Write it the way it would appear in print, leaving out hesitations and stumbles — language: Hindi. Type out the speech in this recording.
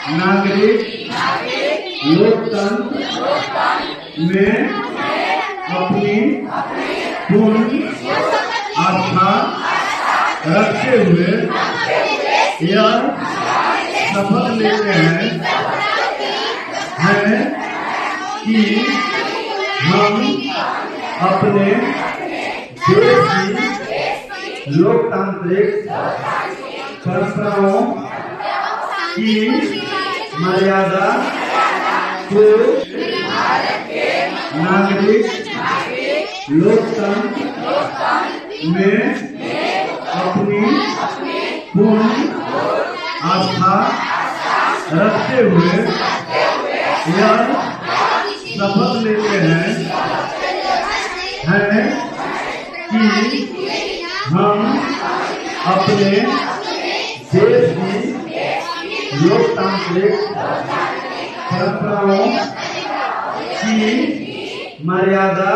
नागरिक लोकतंत्र में अपनी पूर्ण आस्था रखते हुए यह शपथ लेते हैं कि हम अपने देश की लोकतांत्रिक परंपराओं की मर्यादा को नागरिक लोकतंत्र में अपनी पूर्ण आस्था रखते हुए यह शपथ लेते हैं कि हम अपने देश की लोकतांत्रिक परंपराओं की मर्यादा